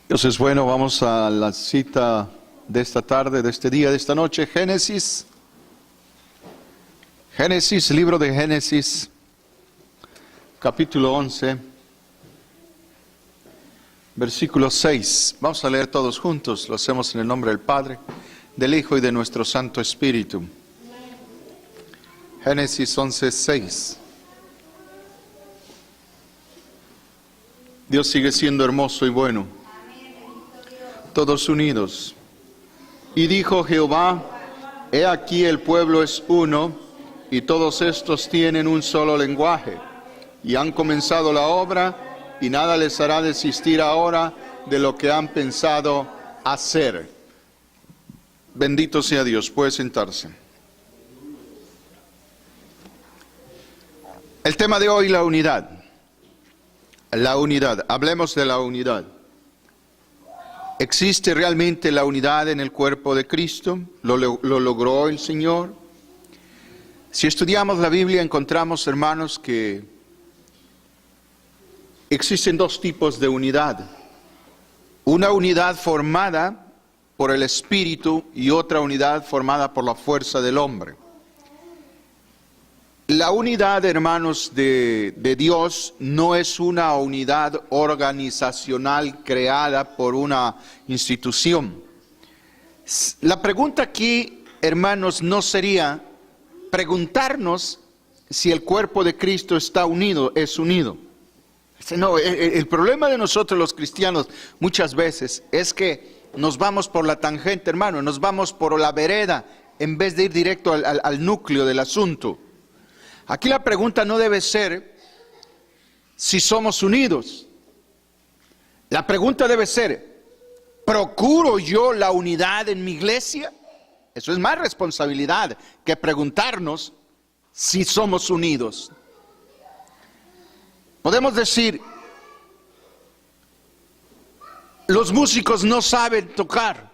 Dios es bueno, vamos a la cita de esta tarde, de este día, de esta noche. Génesis, libro de Génesis, capítulo 11, versículo 6. Vamos a leer todos juntos, lo hacemos en el nombre del Padre, del Hijo y de nuestro Santo Espíritu. Génesis 11, 6. Dios sigue siendo hermoso y bueno. Todos unidos. Y dijo Jehová, he aquí el pueblo es uno, y todos estos tienen un solo lenguaje, y han comenzado la obra, y nada les hará desistir ahora de lo que han pensado hacer. Bendito sea Dios, puede sentarse. El tema de hoy, la unidad. La unidad, hablemos de la unidad. ¿Existe realmente la unidad en el cuerpo de Cristo? ¿Lo logró el Señor? Si estudiamos la Biblia encontramos, hermanos, que existen dos tipos de unidad. Una unidad formada por el Espíritu y otra unidad formada por la fuerza del hombre. La unidad, hermanos, de Dios no es una unidad organizacional creada por una institución. La pregunta aquí, hermanos, no sería preguntarnos si el cuerpo de Cristo está unido, es unido. No, el problema de nosotros los cristianos muchas veces es que nos vamos por la tangente, hermano, nos vamos por la vereda en vez de ir directo al núcleo del asunto. Aquí la pregunta no debe ser si somos unidos. La pregunta debe ser, ¿procuro yo la unidad en mi iglesia? Eso es más responsabilidad que preguntarnos si somos unidos. Podemos decir, los músicos no saben tocar,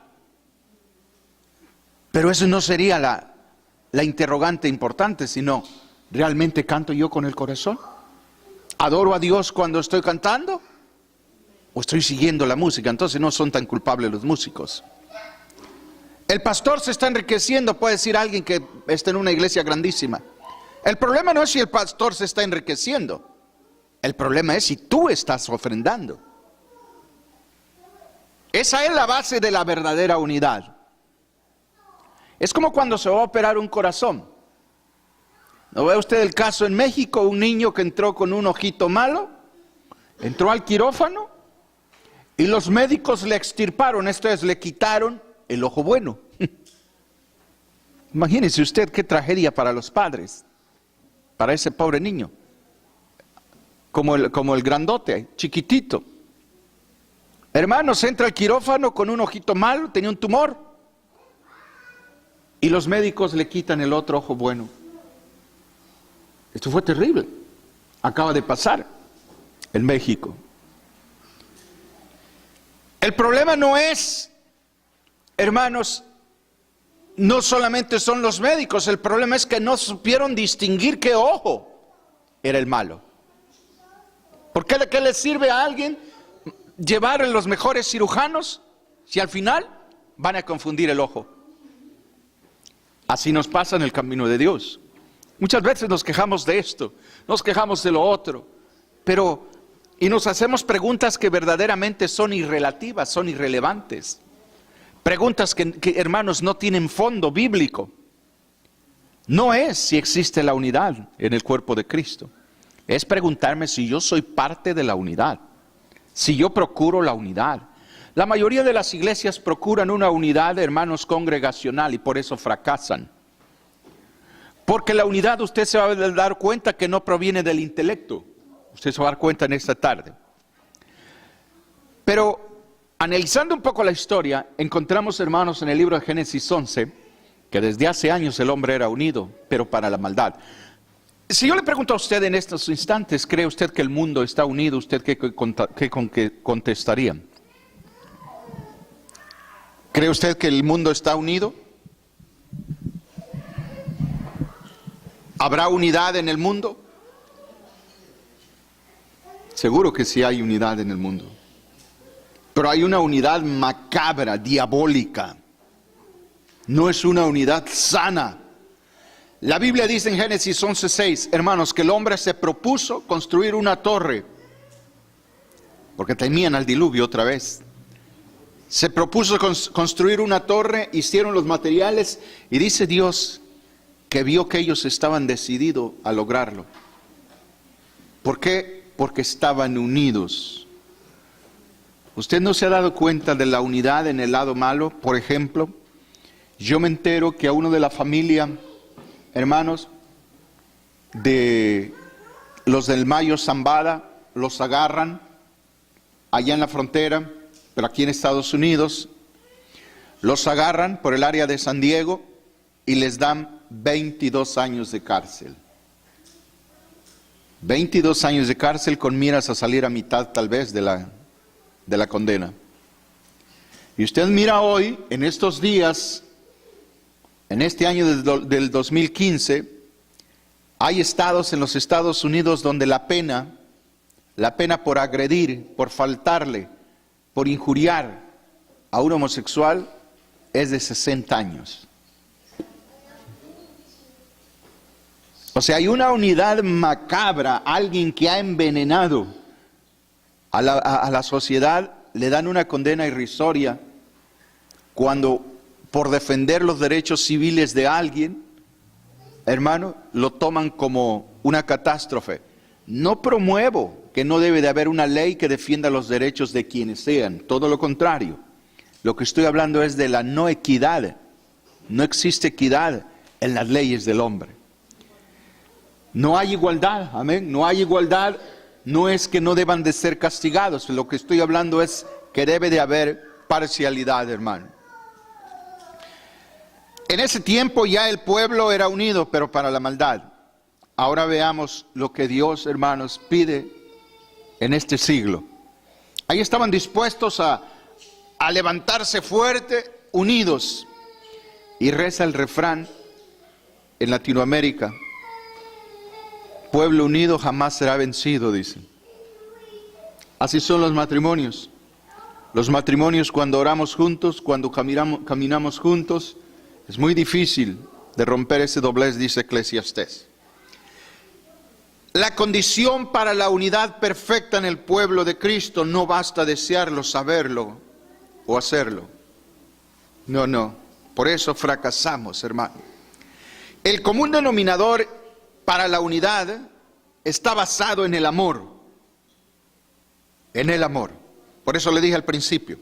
pero eso no sería la interrogante importante, sino, ¿realmente canto yo con el corazón? ¿Adoro a Dios cuando estoy cantando? ¿O estoy siguiendo la música? Entonces no son tan culpables los músicos. El pastor se está enriqueciendo, puede decir alguien que está en una iglesia grandísima. El problema no es si el pastor se está enriqueciendo. El problema es si tú estás ofrendando. Esa es la base de la verdadera unidad. Es como cuando se va a operar un corazón. ¿No ve usted el caso en México? Un niño que entró con un ojito malo, entró al quirófano y los médicos le extirparon, esto es, le quitaron el ojo bueno. Imagínese usted qué tragedia para los padres, para ese pobre niño, como el grandote, chiquitito. Hermanos, entra al quirófano con un ojito malo, tenía un tumor, y los médicos le quitan el otro ojo bueno. Esto fue terrible. Acaba de pasar en México. El problema no es, hermanos, no solamente son los médicos, el problema es que no supieron distinguir qué ojo era el malo. ¿Por qué de qué le sirve a alguien llevar a los mejores cirujanos si al final van a confundir el ojo? Así nos pasa en el camino de Dios. Muchas veces nos quejamos de esto, nos quejamos de lo otro, y nos hacemos preguntas que verdaderamente son irrelativas, son irrelevantes. Preguntas que, hermanos, no tienen fondo bíblico. No es si existe la unidad en el cuerpo de Cristo. Es preguntarme si yo soy parte de la unidad, si yo procuro la unidad. La mayoría de las iglesias procuran una unidad, hermanos, congregacional y por eso fracasan. Porque la unidad usted se va a dar cuenta que no proviene del intelecto. Usted se va a dar cuenta en esta tarde. Pero analizando un poco la historia, encontramos, hermanos, en el libro de Génesis 11, que desde hace años el hombre era unido, pero para la maldad. Si yo le pregunto a usted en estos instantes, ¿cree usted que el mundo está unido? ¿Usted qué contestaría? ¿Cree usted que el mundo está unido? ¿Habrá unidad en el mundo? Seguro que sí hay unidad en el mundo. Pero hay una unidad macabra, diabólica. No es una unidad sana. La Biblia dice en Génesis 11:6, hermanos, que el hombre se propuso construir una torre, porque temían al diluvio otra vez. Se propuso construir una torre, hicieron los materiales, y dice Dios que vio que ellos estaban decididos a lograrlo. ¿Por qué? Porque estaban unidos. ¿Usted no se ha dado cuenta de la unidad en el lado malo? Por ejemplo, yo me entero que a uno de la familia, hermanos, de los del Mayo Zambada, los agarran allá en la frontera, pero aquí en Estados Unidos, los agarran por el área de San Diego y les dan 22 años de cárcel. 22 años de cárcel con miras a salir a mitad tal vez de la condena. Y usted mira hoy, en estos días, en este año del 2015, hay estados en los Estados Unidos donde la pena por agredir, por faltarle, por injuriar a un homosexual es de 60 años. O sea, hay una unidad macabra, alguien que ha envenenado a la sociedad, le dan una condena irrisoria cuando por defender los derechos civiles de alguien, hermano, lo toman como una catástrofe. No promuevo que no debe de haber una ley que defienda los derechos de quienes sean, todo lo contrario. Lo que estoy hablando es de la no equidad. No existe equidad en las leyes del hombre. No hay igualdad, amén. No hay igualdad, no es que no deban de ser castigados. Lo que estoy hablando es que debe de haber parcialidad, hermano. En ese tiempo ya el pueblo era unido, pero para la maldad. Ahora veamos lo que Dios, hermanos, pide en este siglo. Ahí estaban dispuestos a levantarse fuerte, unidos. Y reza el refrán en Latinoamérica: pueblo unido jamás será vencido, dicen. Así son los matrimonios. Los matrimonios, cuando oramos juntos, cuando caminamos juntos, es muy difícil de romper ese doblez, dice Eclesiastés. La condición para la unidad perfecta en el pueblo de Cristo no basta desearlo, saberlo o hacerlo. No. Por eso fracasamos, hermano. El común denominador para la unidad está basado en el amor. En el amor. Por eso le dije al principio,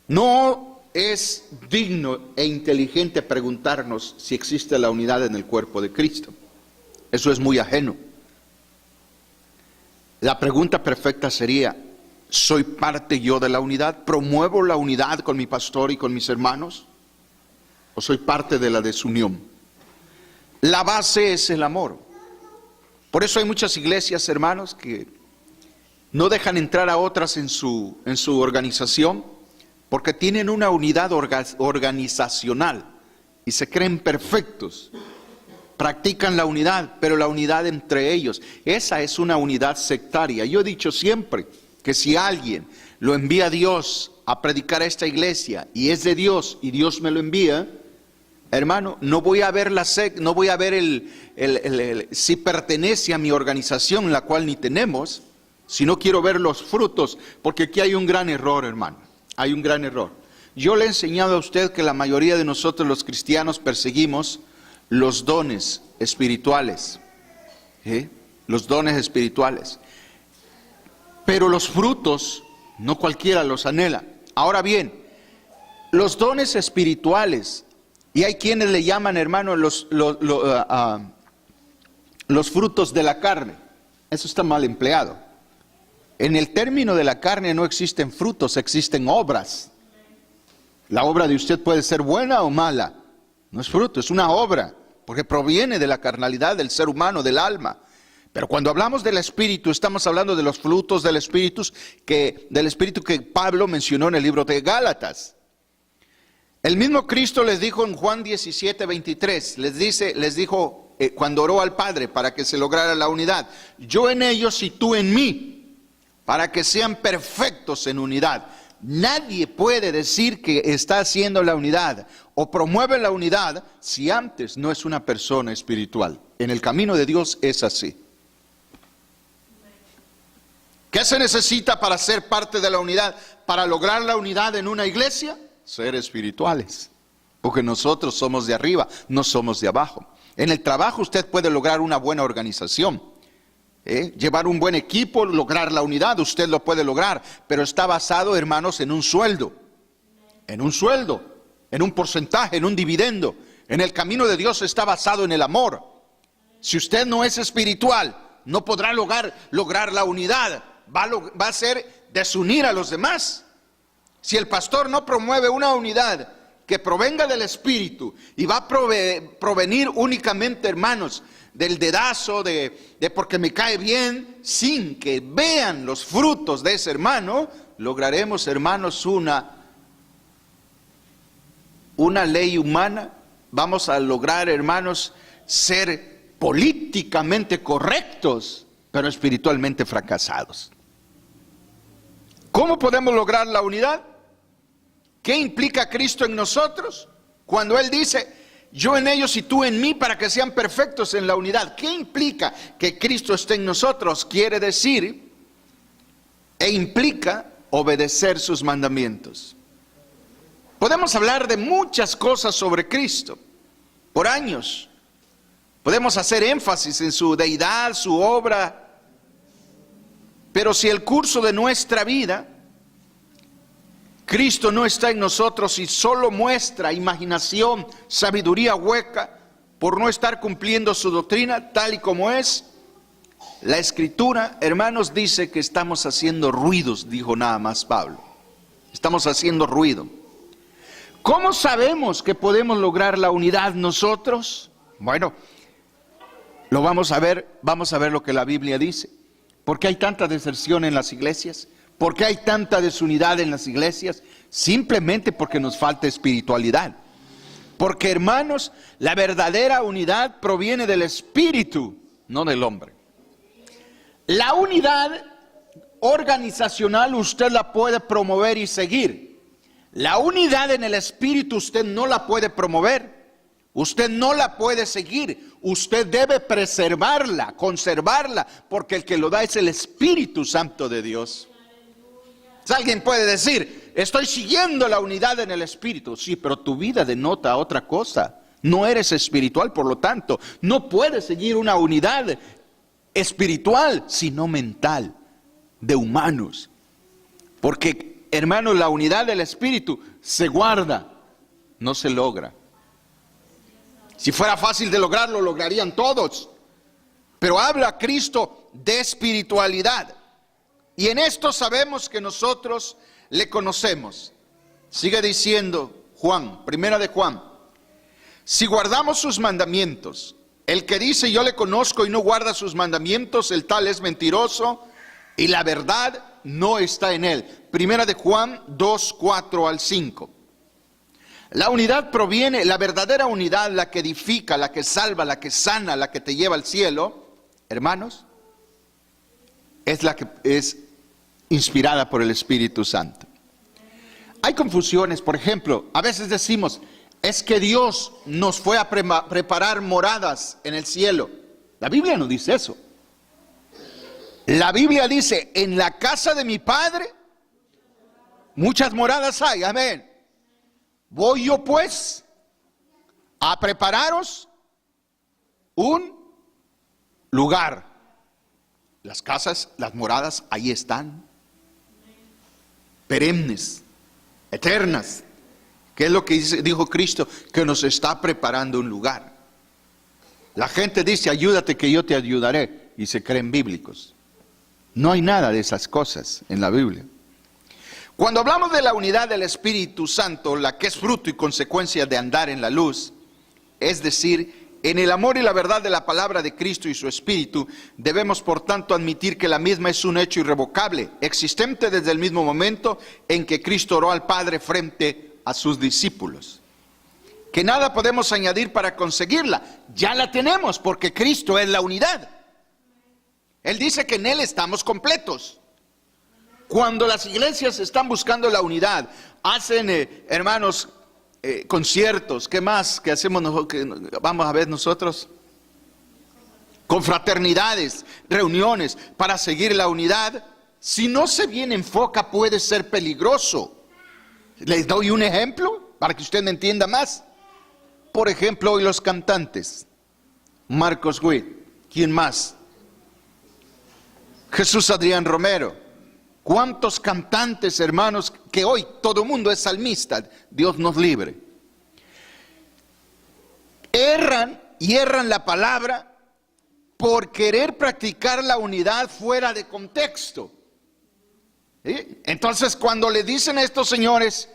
no es digno e inteligente preguntarnos si existe la unidad en el cuerpo de Cristo. Eso es muy ajeno. La pregunta perfecta sería: ¿soy parte yo de la unidad? ¿Promuevo la unidad con mi pastor y con mis hermanos? ¿O soy parte de la desunión? La base es el amor. Por eso hay muchas iglesias, hermanos, que no dejan entrar a otras en su organización, porque tienen una unidad organizacional y se creen perfectos. Practican la unidad, pero la unidad entre ellos, esa es una unidad sectaria. Yo he dicho siempre que si alguien lo envía a Dios a predicar a esta iglesia y es de Dios y Dios me lo envía, hermano, no voy a ver no voy a ver si pertenece a mi organización, la cual ni tenemos, sino quiero ver los frutos, porque aquí hay un gran error, hermano, hay un gran error. Yo le he enseñado a usted que la mayoría de nosotros los cristianos perseguimos los dones espirituales, los dones espirituales, pero los frutos no cualquiera los anhela. Ahora bien, los dones espirituales, y hay quienes le llaman, hermano, los frutos de la carne. Eso está mal empleado. En el término de la carne no existen frutos, existen obras. La obra de usted puede ser buena o mala. No es fruto, es una obra, porque proviene de la carnalidad del ser humano, del alma. Pero cuando hablamos del Espíritu, estamos hablando de los frutos del Espíritu que Pablo mencionó en el libro de Gálatas. El mismo Cristo les dijo en Juan 17:23, les dijo cuando oró al Padre para que se lograra la unidad: yo en ellos y tú en mí, para que sean perfectos en unidad. Nadie puede decir que está haciendo la unidad o promueve la unidad si antes no es una persona espiritual. En el camino de Dios es así. ¿Qué se necesita para ser parte de la unidad? Para lograr la unidad en una iglesia, ser espirituales. Porque nosotros somos de arriba, no somos de abajo. En el trabajo usted puede lograr una buena organización. Llevar un buen equipo, lograr la unidad, usted lo puede lograr. Pero está basado, hermanos, en un sueldo. En un porcentaje, en un dividendo. En el camino de Dios está basado en el amor. Si usted no es espiritual, no podrá lograr la unidad. Va a ser desunir a los demás. Si el pastor no promueve una unidad que provenga del Espíritu y va a provenir únicamente, hermanos, del dedazo, de porque me cae bien, sin que vean los frutos de ese hermano, lograremos, hermanos, una ley humana. Vamos a lograr, hermanos, ser políticamente correctos, pero espiritualmente fracasados. ¿Cómo podemos lograr la unidad? ¿Qué implica Cristo en nosotros? Cuando Él dice, yo en ellos y tú en mí, para que sean perfectos en la unidad. ¿Qué implica que Cristo esté en nosotros? Quiere decir, e implica obedecer sus mandamientos. Podemos hablar de muchas cosas sobre Cristo, por años. Podemos hacer énfasis en su deidad, su obra. Pero si el curso de nuestra vida, Cristo no está en nosotros y solo muestra imaginación, sabiduría hueca, por no estar cumpliendo su doctrina tal y como es, la Escritura, hermanos, dice que estamos haciendo ruidos, dijo nada más Pablo. Estamos haciendo ruido. ¿Cómo sabemos que podemos lograr la unidad nosotros? Bueno, vamos a ver lo que la Biblia dice. ¿Por qué hay tanta deserción en las iglesias? ¿Por qué hay tanta desunidad en las iglesias? Simplemente porque nos falta espiritualidad. Porque, hermanos, la verdadera unidad proviene del Espíritu, no del hombre. La unidad organizacional usted la puede promover y seguir. La unidad en el Espíritu usted no la puede promover. Usted no la puede seguir. Usted debe preservarla, conservarla, porque el que lo da es el Espíritu Santo de Dios. Alguien puede decir, estoy siguiendo la unidad en el Espíritu. Sí, pero tu vida denota otra cosa. No eres espiritual, por lo tanto, no puedes seguir una unidad espiritual, sino mental, de humanos. Porque, hermanos, la unidad del Espíritu se guarda, no se logra. Si fuera fácil de lograr, lo lograrían todos. Pero habla Cristo de espiritualidad. Y en esto sabemos que nosotros le conocemos. Sigue diciendo Juan, primera de Juan. Si guardamos sus mandamientos, el que dice yo le conozco y no guarda sus mandamientos, el tal es mentiroso y la verdad no está en él. Primera de Juan 2, 4 al 5. La unidad proviene, la verdadera unidad, la que edifica, la que salva, la que sana, la que te lleva al cielo, hermanos, es la que es inspirada por el Espíritu Santo. Hay confusiones, por ejemplo, a veces decimos, es que Dios nos fue a preparar moradas en el cielo. La Biblia no dice eso. La Biblia dice, en la casa de mi Padre muchas moradas hay, amén. Voy yo pues a prepararos un lugar. Las casas, las moradas, ahí están. Perennes, eternas. ¿Qué es lo que dijo Cristo? Que nos está preparando un lugar. La gente dice, ayúdate que yo te ayudaré, y se creen bíblicos. No hay nada de esas cosas en la Biblia. Cuando hablamos de la unidad del Espíritu Santo, la que es fruto y consecuencia de andar en la luz, es decir, en el amor y la verdad de la palabra de Cristo y su Espíritu, debemos por tanto admitir que la misma es un hecho irrevocable, existente desde el mismo momento en que Cristo oró al Padre frente a sus discípulos. Que nada podemos añadir para conseguirla, ya la tenemos porque Cristo es la unidad. Él dice que en Él estamos completos. Cuando las iglesias están buscando la unidad, hacen, hermanos, conciertos, ¿qué más? ¿Qué hacemos nosotros? ¿Qué vamos a ver nosotros? Confraternidades, reuniones para seguir la unidad. Si no se bien enfoca, puede ser peligroso. Les doy un ejemplo para que usted me entienda más. Por ejemplo, hoy los cantantes. Marcos Witt, ¿quién más? Jesús Adrián Romero. ¿Cuántos cantantes, hermanos, que hoy todo el mundo es salmista? Dios nos libre. Erran y erran la palabra por querer practicar la unidad fuera de contexto. ¿Sí? Entonces, cuando le dicen a estos señores,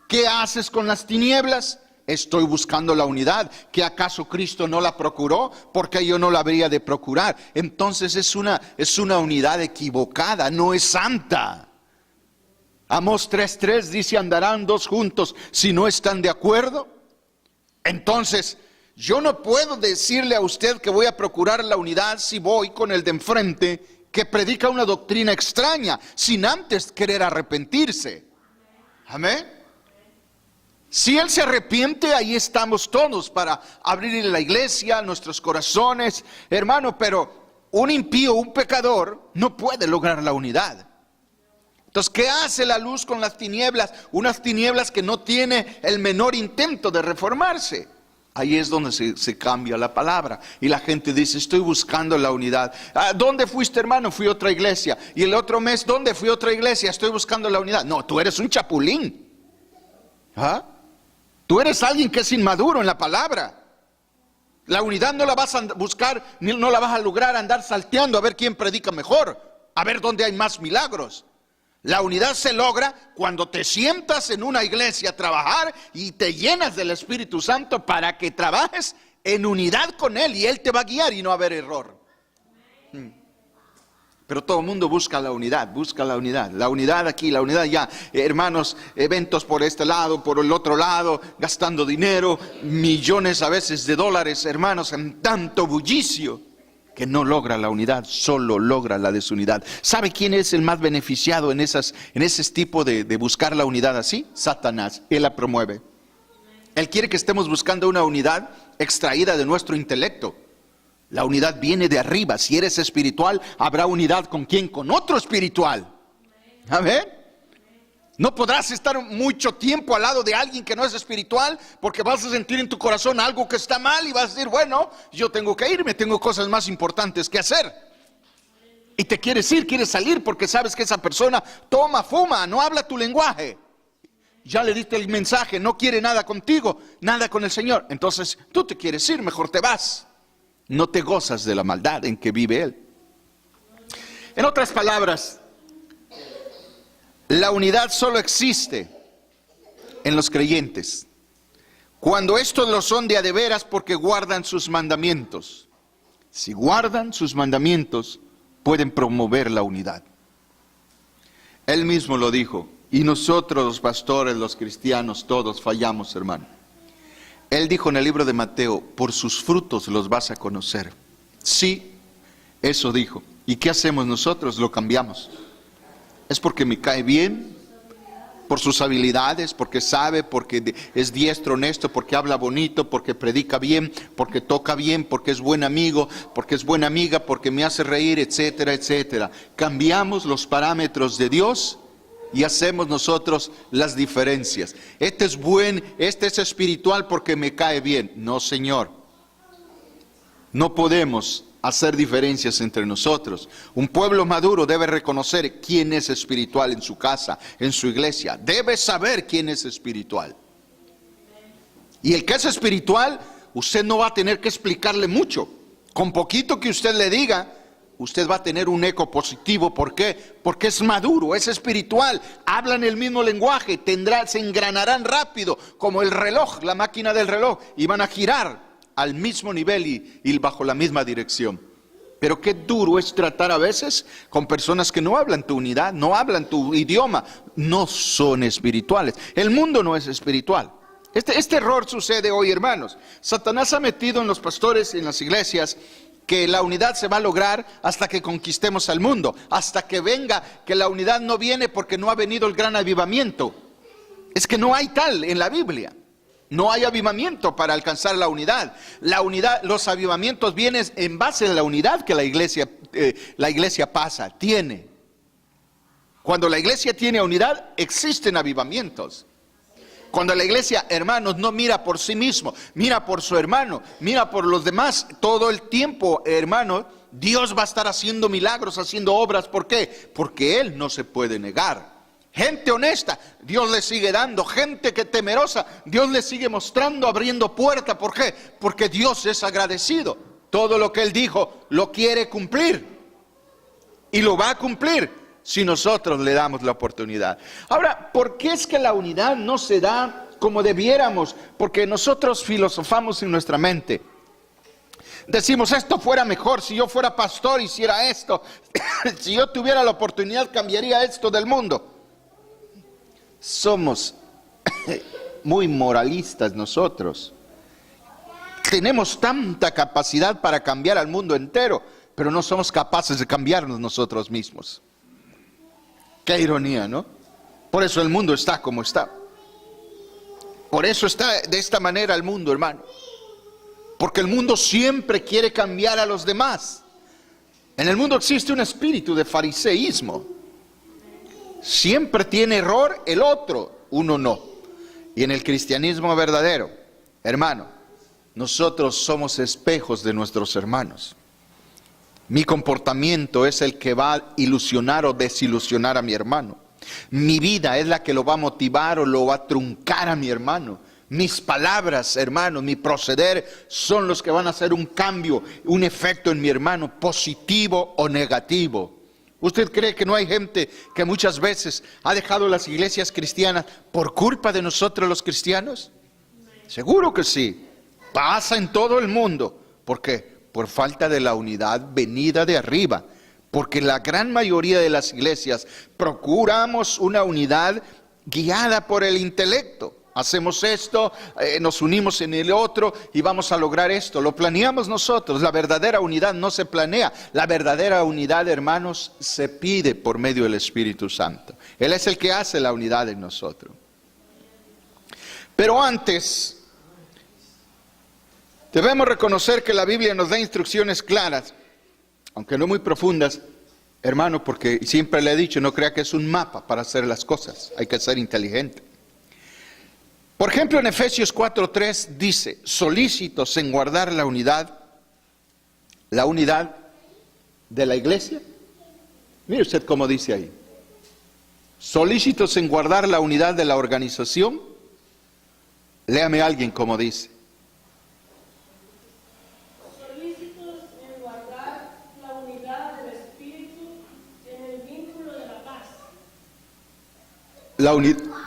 ¿qué haces con las tinieblas? Estoy buscando la unidad. ¿Que acaso Cristo no la procuró? Porque yo no la habría de procurar. Entonces es una unidad equivocada, no es santa. Amós 3:3 dice, andarán dos juntos si no están de acuerdo. Entonces, yo no puedo decirle a usted que voy a procurar la unidad si voy con el de enfrente que predica una doctrina extraña, sin antes querer arrepentirse. Amén. Si él se arrepiente, ahí estamos todos para abrirle la iglesia, nuestros corazones, hermano, pero un impío, un pecador, no puede lograr la unidad. Entonces, ¿qué hace la luz con las tinieblas? Unas tinieblas que no tiene el menor intento de reformarse. Ahí es donde se cambia la palabra. Y la gente dice, estoy buscando la unidad. ¿Dónde fuiste, hermano? Fui a otra iglesia. Y el otro mes, ¿dónde fui a otra iglesia? Estoy buscando la unidad. No, tú eres un chapulín. ¿Ah? Tú eres alguien que es inmaduro en la palabra. La unidad no la vas a buscar, no la vas a lograr andar salteando a ver quién predica mejor, a ver dónde hay más milagros. La unidad se logra cuando te sientas en una iglesia a trabajar y te llenas del Espíritu Santo para que trabajes en unidad con Él y Él te va a guiar y no va a haber error. Pero todo el mundo busca la unidad aquí, la unidad allá. Hermanos, eventos por este lado, por el otro lado, gastando dinero, millones a veces de dólares, hermanos, en tanto bullicio que no logra la unidad, solo logra la desunidad. ¿Sabe quién es el más beneficiado en ese tipo de buscar la unidad así? Satanás. Él la promueve. Él quiere que estemos buscando una unidad extraída de nuestro intelecto. La unidad viene de arriba. Si eres espiritual, habrá unidad con quién, con otro espiritual. Amén. No podrás estar mucho tiempo al lado de alguien que no es espiritual, porque vas a sentir en tu corazón algo que está mal y vas a decir, bueno, yo tengo que irme, tengo cosas más importantes que hacer. Y te quieres ir, quieres salir porque sabes que esa persona toma, fuma, no habla tu lenguaje. Ya le diste el mensaje, no quiere nada contigo, nada con el Señor. Entonces tú te quieres ir, mejor te vas. No te gozas de la maldad en que vive Él. En otras palabras, la unidad solo existe en los creyentes, cuando estos lo son de a de veras porque guardan sus mandamientos. Si guardan sus mandamientos, pueden promover la unidad. Él mismo lo dijo, y nosotros los pastores, los cristianos, todos fallamos, hermano. Él dijo en el libro de Mateo, por sus frutos los vas a conocer. Sí, eso dijo. ¿Y qué hacemos nosotros? Lo cambiamos. Es porque me cae bien, por sus habilidades, porque sabe, porque es diestro, honesto, porque habla bonito, porque predica bien, porque toca bien, porque es buen amigo, porque es buena amiga, porque me hace reír, etcétera, etcétera. Cambiamos los parámetros de Dios y hacemos nosotros las diferencias. Este es espiritual porque me cae bien. No, Señor. No podemos hacer diferencias entre nosotros. Un pueblo maduro debe reconocer quién es espiritual en su casa, en su iglesia. Debe saber quién es espiritual. Y el que es espiritual, usted no va a tener que explicarle mucho. Con poquito que usted le diga, usted va a tener un eco positivo. ¿Por qué? Porque es maduro, es espiritual, hablan el mismo lenguaje, se engranarán rápido, como el reloj, la máquina del reloj, y van a girar al mismo nivel y bajo la misma dirección. Pero qué duro es tratar a veces con personas que no hablan tu unidad, no hablan tu idioma, no son espirituales. El mundo no es espiritual. Este error sucede hoy, hermanos. Satanás ha metido en los pastores y en las iglesias que la unidad se va a lograr hasta que conquistemos al mundo, hasta que venga, que la unidad no viene porque no ha venido el gran avivamiento. Es que no hay tal en la Biblia. No hay avivamiento para alcanzar la unidad. La unidad, los avivamientos vienen en base a la unidad que la iglesia tiene. Cuando la iglesia tiene unidad, existen avivamientos. Cuando la iglesia, hermanos, no mira por sí mismo, mira por su hermano, mira por los demás, todo el tiempo, hermanos, Dios va a estar haciendo milagros, haciendo obras. ¿Por qué? Porque Él no se puede negar. Gente honesta, Dios le sigue dando. Gente que temerosa, Dios le sigue mostrando, abriendo puertas. ¿Por qué? Porque Dios es agradecido. Todo lo que Él dijo, lo quiere cumplir. Y lo va a cumplir si nosotros le damos la oportunidad. Ahora, ¿por qué es que la unidad no se da como debiéramos? Porque nosotros filosofamos en nuestra mente. Decimos, esto fuera mejor, si yo fuera pastor hiciera esto, si yo tuviera la oportunidad cambiaría esto del mundo. Somos muy moralistas nosotros. Tenemos tanta capacidad para cambiar al mundo entero, pero no somos capaces de cambiarnos nosotros mismos. Qué ironía, ¿no? Por eso el mundo está como está. Por eso está de esta manera el mundo, hermano. Porque el mundo siempre quiere cambiar a los demás. En el mundo existe un espíritu de fariseísmo. Siempre tiene error el otro, uno no. Y en el cristianismo verdadero, hermano, nosotros somos espejos de nuestros hermanos. Mi comportamiento es el que va a ilusionar o desilusionar a mi hermano. Mi vida es la que lo va a motivar o lo va a truncar a mi hermano. Mis palabras, hermano, mi proceder son los que van a hacer un cambio, un efecto en mi hermano, positivo o negativo. ¿Usted cree que no hay gente que muchas veces ha dejado las iglesias cristianas por culpa de nosotros los cristianos? Seguro que sí. Pasa en todo el mundo. ¿Por qué? Por falta de la unidad venida de arriba. Porque la gran mayoría de las iglesias procuramos una unidad guiada por el intelecto. Hacemos esto, nos unimos en el otro y vamos a lograr esto. Lo planeamos nosotros. La verdadera unidad no se planea. La verdadera unidad, hermanos, se pide por medio del Espíritu Santo. Él es el que hace la unidad en nosotros. Pero antes, debemos reconocer que la Biblia nos da instrucciones claras, aunque no muy profundas, hermano, porque siempre le he dicho, no crea que es un mapa para hacer las cosas. Hay que ser inteligente. Por ejemplo, en Efesios 4:3 dice, solícitos en guardar la unidad de la iglesia. Mire usted cómo dice ahí. Solícitos en guardar la unidad de la organización. Léame a alguien cómo dice. Solícitos en guardar la unidad del Espíritu en el vínculo de la paz.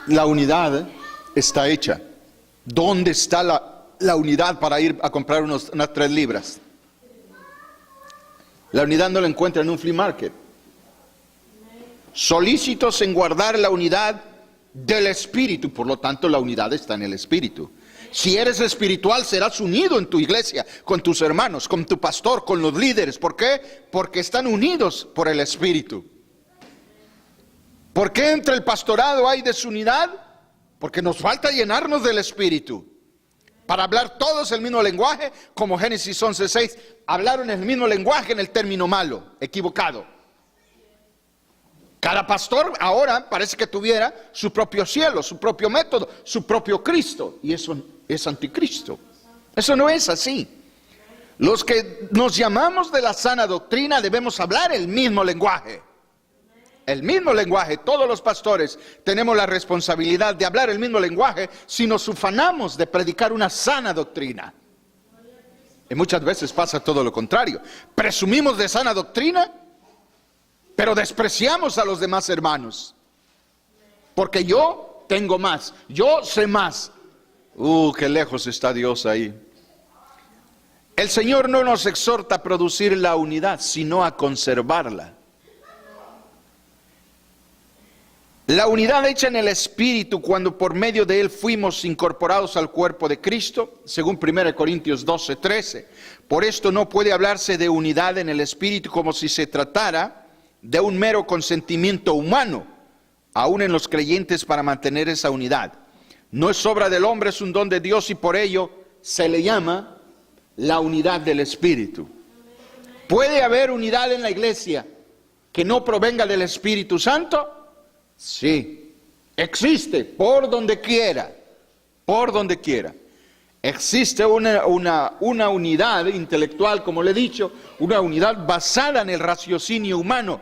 La unidad está hecha. ¿Dónde está la unidad para ir a comprar unas 3 libras? La unidad no la encuentra en un flea market. Solícitos en guardar la unidad del Espíritu, por lo tanto la unidad está en el Espíritu. Si eres espiritual, serás unido en tu iglesia, con tus hermanos, con tu pastor, con los líderes. ¿Por qué? Porque están unidos por el Espíritu. ¿Por qué entre el pastorado hay desunidad? Porque nos falta llenarnos del Espíritu. Para hablar todos el mismo lenguaje, como Génesis 11:6, hablaron el mismo lenguaje en el término malo, equivocado. Cada pastor ahora parece que tuviera su propio cielo, su propio método, su propio Cristo. Y eso es anticristo. Eso no es así. Los que nos llamamos de la sana doctrina debemos hablar el mismo lenguaje. El mismo lenguaje. Todos los pastores tenemos la responsabilidad de hablar el mismo lenguaje si nos ufanamos de predicar una sana doctrina. Y muchas veces pasa todo lo contrario. Presumimos de sana doctrina, pero despreciamos a los demás hermanos. Porque yo tengo más, yo sé más. Qué lejos está Dios ahí. El Señor no nos exhorta a producir la unidad, sino a conservarla. La unidad hecha en el Espíritu cuando por medio de Él fuimos incorporados al cuerpo de Cristo, según 1 Corintios 12:13. Por esto no puede hablarse de unidad en el Espíritu como si se tratara de un mero consentimiento humano, aún en los creyentes, para mantener esa unidad. No es obra del hombre, es un don de Dios, y por ello se le llama la unidad del Espíritu. ¿Puede haber unidad en la iglesia que no provenga del Espíritu Santo? Sí, existe por donde quiera, por donde quiera. Existe una unidad intelectual, como le he dicho, una unidad basada en el raciocinio humano,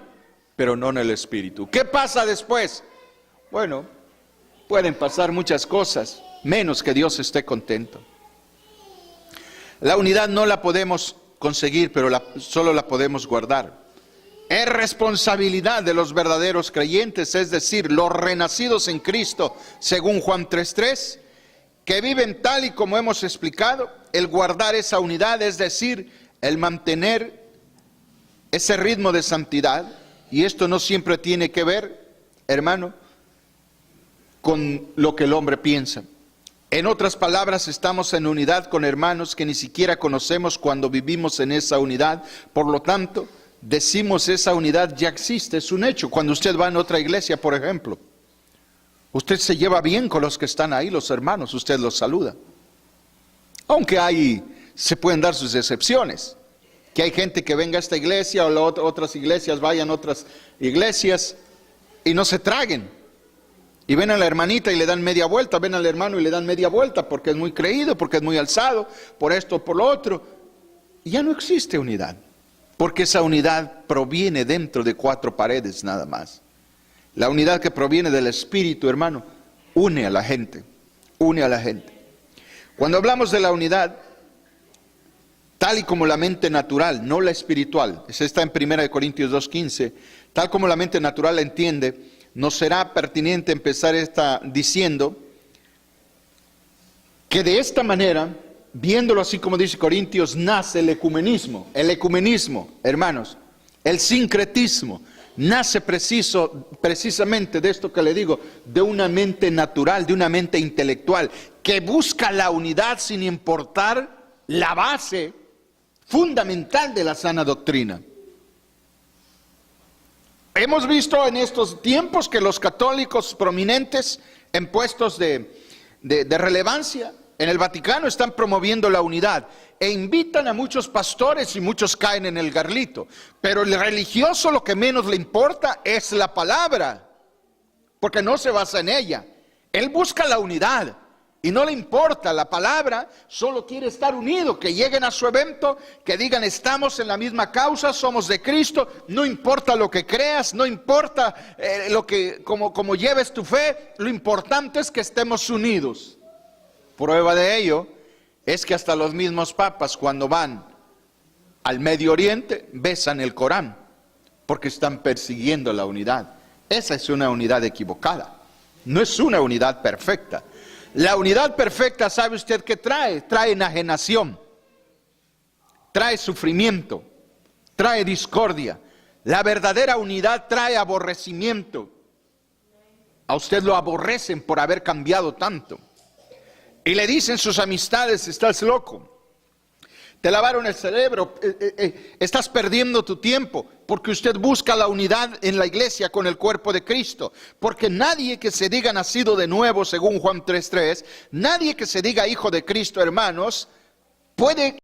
pero no en el Espíritu. ¿Qué pasa después? Bueno, pueden pasar muchas cosas, menos que Dios esté contento. La unidad no la podemos conseguir, pero solo la podemos guardar. Es responsabilidad de los verdaderos creyentes, es decir, los renacidos en Cristo, según Juan 3:3, que viven tal y como hemos explicado, el guardar esa unidad, es decir, el mantener ese ritmo de santidad. Y esto no siempre tiene que ver, hermano, con lo que el hombre piensa. En otras palabras, estamos en unidad con hermanos que ni siquiera conocemos cuando vivimos en esa unidad. Por lo tanto, decimos esa unidad ya existe, es un hecho. Cuando usted va en otra iglesia, por ejemplo, usted se lleva bien con los que están ahí, los hermanos, usted los saluda. Aunque se pueden dar sus excepciones, que hay gente que venga a esta iglesia o otras iglesias, vayan a otras iglesias y no se traguen. Y ven a la hermanita y le dan media vuelta, ven al hermano y le dan media vuelta porque es muy creído, porque es muy alzado, por esto o por lo otro. Y ya no existe unidad, porque esa unidad proviene dentro de 4 paredes nada más. La unidad que proviene del Espíritu, hermano, une a la gente, une a la gente. Cuando hablamos de la unidad, tal y como la mente natural, no la espiritual, esa está en 1 Corintios 2:15, tal como la mente natural la entiende, nos será pertinente empezar diciendo que de esta manera, viéndolo así como dice Corintios, nace el ecumenismo. El ecumenismo, hermanos, el sincretismo, nace precisamente de esto que le digo, de una mente natural, de una mente intelectual, que busca la unidad sin importar la base fundamental de la sana doctrina. Hemos visto en estos tiempos que los católicos prominentes en puestos de relevancia en el Vaticano están promoviendo la unidad e invitan a muchos pastores y muchos caen en el garlito. Pero el religioso lo que menos le importa es la palabra, porque no se basa en ella. Él busca la unidad y no le importa la palabra, solo quiere estar unido, que lleguen a su evento, que digan estamos en la misma causa, somos de Cristo, no importa lo que creas, no importa cómo lleves tu fe, lo importante es que estemos unidos. Prueba de ello es que hasta los mismos papas cuando van al Medio Oriente besan el Corán, porque están persiguiendo la unidad. Esa es una unidad equivocada, no es una unidad perfecta. La unidad perfecta, ¿sabe usted qué trae? Trae enajenación, trae sufrimiento, trae discordia. La verdadera unidad trae aborrecimiento. A usted lo aborrecen por haber cambiado tanto. Y le dicen sus amistades, estás loco, te lavaron el cerebro, estás perdiendo tu tiempo, porque usted busca la unidad en la iglesia con el cuerpo de Cristo. Porque nadie que se diga nacido de nuevo, según Juan 3:3, nadie que se diga hijo de Cristo, hermanos, puede